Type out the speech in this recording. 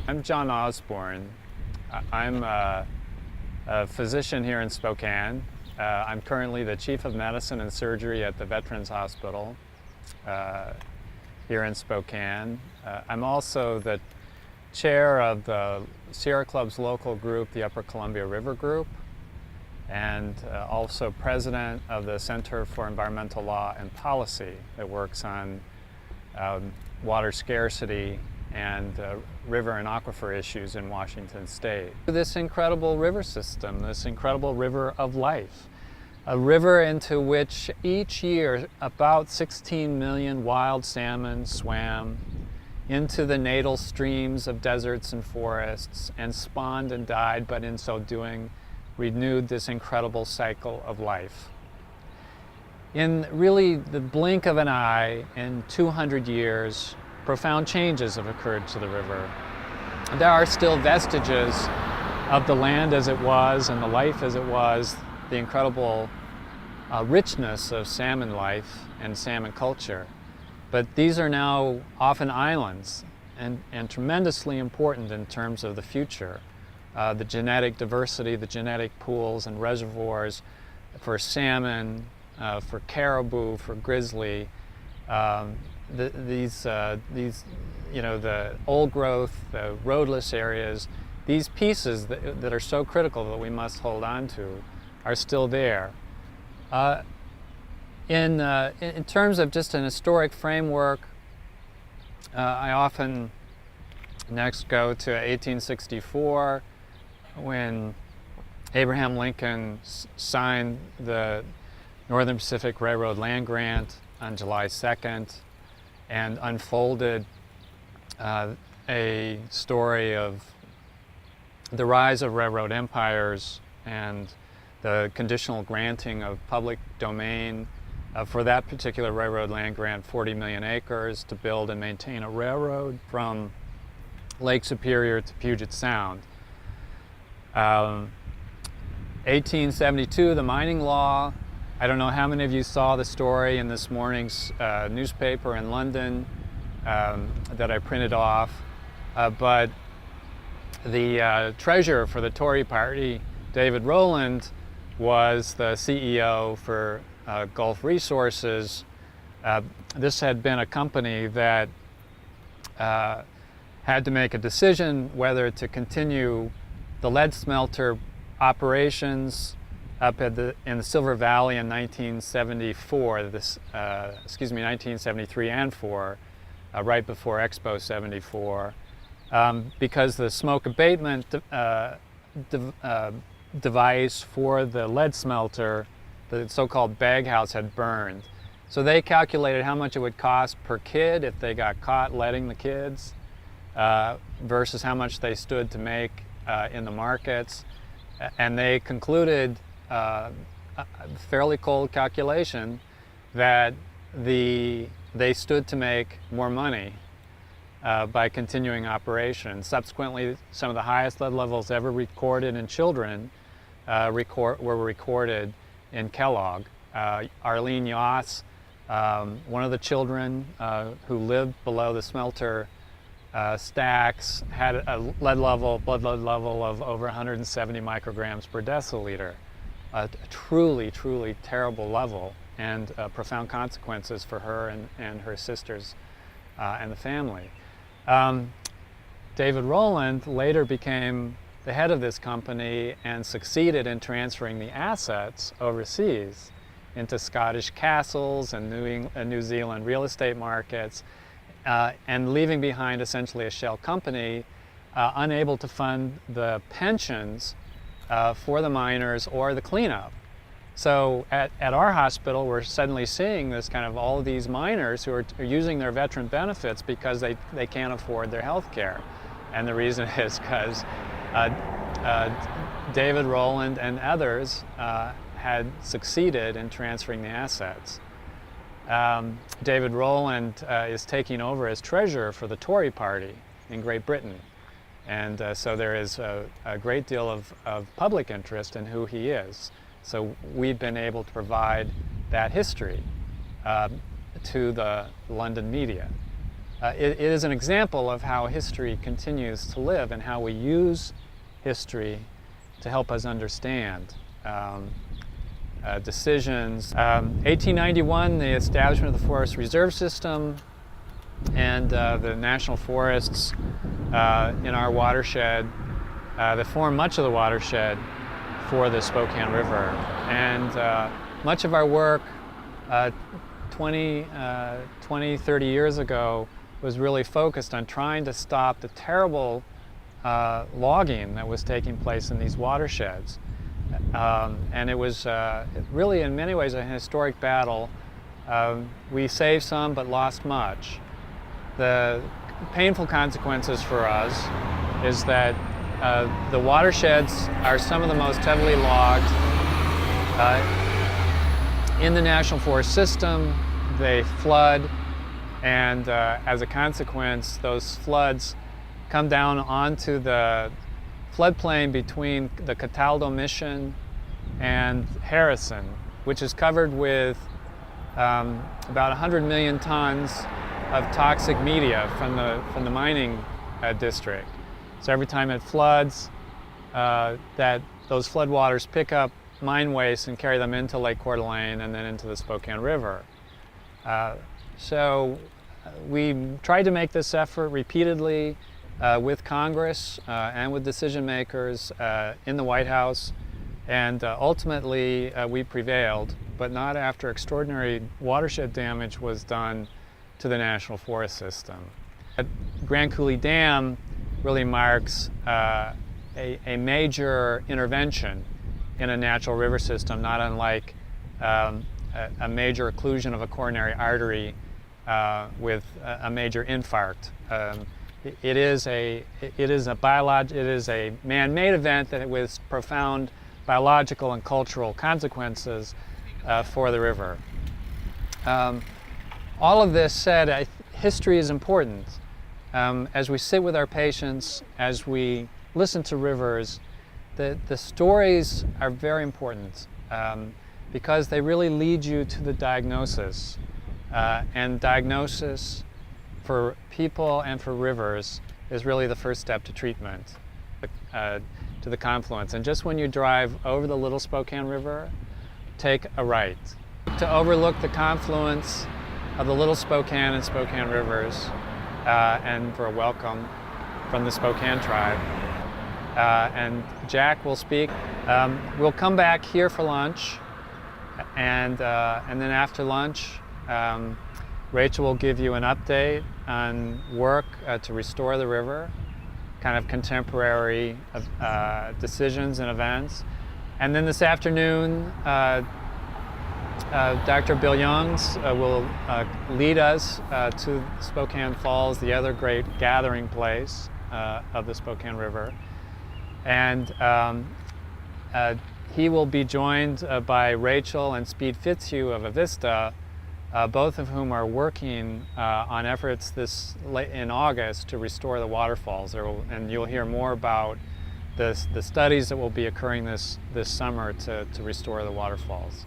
I'm John Osborn. I'm a physician here in Spokane. I'm currently the Chief of Medicine and Surgery at the Veterans Hospital here in Spokane. I'm also the chair of the Sierra Club's local group, the Upper Columbia River Group, and also president of the Center for Environmental Law and Policy that works on water scarcity and river and aquifer issues in Washington State. This incredible river system, this incredible river of life, a river into which each year about 16 million wild salmon swam into the natal streams of deserts and forests and spawned and died, but in so doing renewed this incredible cycle of life. In really the blink of an eye, in 200 years, profound changes have occurred to the river. There are still vestiges of the land as it was and the life as it was, the incredible richness of salmon life and salmon culture. But these are now often islands and tremendously important in terms of the future. The genetic diversity, the genetic pools and reservoirs for salmon, for caribou, for grizzly, these the old growth, the roadless areas, these pieces that are so critical that we must hold on to are still there. In terms of just an historic framework, I often next go to 1864 when Abraham Lincoln signed the Northern Pacific Railroad land grant on July 2nd and unfolded a story of the rise of railroad empires and the conditional granting of public domain for that particular railroad land grant, 40 million acres to build and maintain a railroad from Lake Superior to Puget Sound. 1872, the mining law. I don't know how many of you saw the story in this morning's newspaper in London that I printed off, but the treasurer for the Tory Party, David Rowland, was the CEO for Gulf Resources. This had been a company that had to make a decision whether to continue the lead smelter operations up in the Silver Valley in 1974, 1973 and 4, right before Expo 74, because the smoke abatement device for the lead smelter, the so-called baghouse, had burned. So they calculated how much it would cost per kid if they got caught leading the kids versus how much they stood to make in the markets. And they concluded a fairly cold calculation that they stood to make more money by continuing operation. Subsequently, some of the highest lead levels ever recorded in children were recorded in Kellogg. Arlene Yoss, one of the children who lived below the smelter stacks, had a blood lead level of over 170 micrograms per deciliter. A truly, truly terrible level, and profound consequences for her and her sisters and the family. David Rowland later became the head of this company and succeeded in transferring the assets overseas into Scottish castles and New Zealand real estate markets, and leaving behind essentially a shell company unable to fund the pensions for the miners or the cleanup. So at our hospital, we're suddenly seeing this kind of all of these miners who are using their veteran benefits because they can't afford their health care. And the reason is because David Rowland and others had succeeded in transferring the assets. David Rowland is taking over as treasurer for the Tory Party in Great Britain. And so there is a great deal of public interest in who he is. So we've been able to provide that history to the London media. it is an example of how history continues to live and how we use history to help us understand decisions. 1891, the establishment of the Forest Reserve System and the national forests in our watershed that form much of the watershed for the Spokane River. And much of our work 20, 30 years ago was really focused on trying to stop the terrible logging that was taking place in these watersheds. And it was really in many ways a historic battle. We saved some but lost much. The painful consequences for us is that the watersheds are some of the most heavily logged in the National Forest System. They flood, and as a consequence, those floods come down onto the floodplain between the Cataldo Mission and Harrison, which is covered with about 100 million tons of toxic media from the mining district. So every time it floods, those floodwaters pick up mine waste and carry them into Lake Coeur d'Alene and then into the Spokane River. So we tried to make this effort repeatedly with Congress and with decision makers in the White House, and ultimately we prevailed, but not after extraordinary watershed damage was done to the National Forest System. Grand Coulee Dam really marks a major intervention in a natural river system, not unlike a major occlusion of a coronary artery with a major infarct. It is a man-made event that with profound biological and cultural consequences for the river. All of this said, history is important. As we sit with our patients, as we listen to rivers, the stories are very important because they really lead you to the diagnosis. And diagnosis for people and for rivers is really the first step to treatment, to the confluence. And just when you drive over the Little Spokane River, take a right to overlook the confluence of the Little Spokane and Spokane rivers, and for a welcome from the Spokane tribe. And Jack will speak. We'll come back here for lunch, and then after lunch, Rachel will give you an update on work to restore the river, kind of contemporary decisions and events. And then this afternoon, Dr. Bill Youngs will lead us to Spokane Falls, the other great gathering place of the Spokane River. And he will be joined by Rachel and Speed Fitzhugh of Avista, both of whom are working on efforts in August to restore the waterfalls. And you'll hear more about the studies that will be occurring this summer to restore the waterfalls.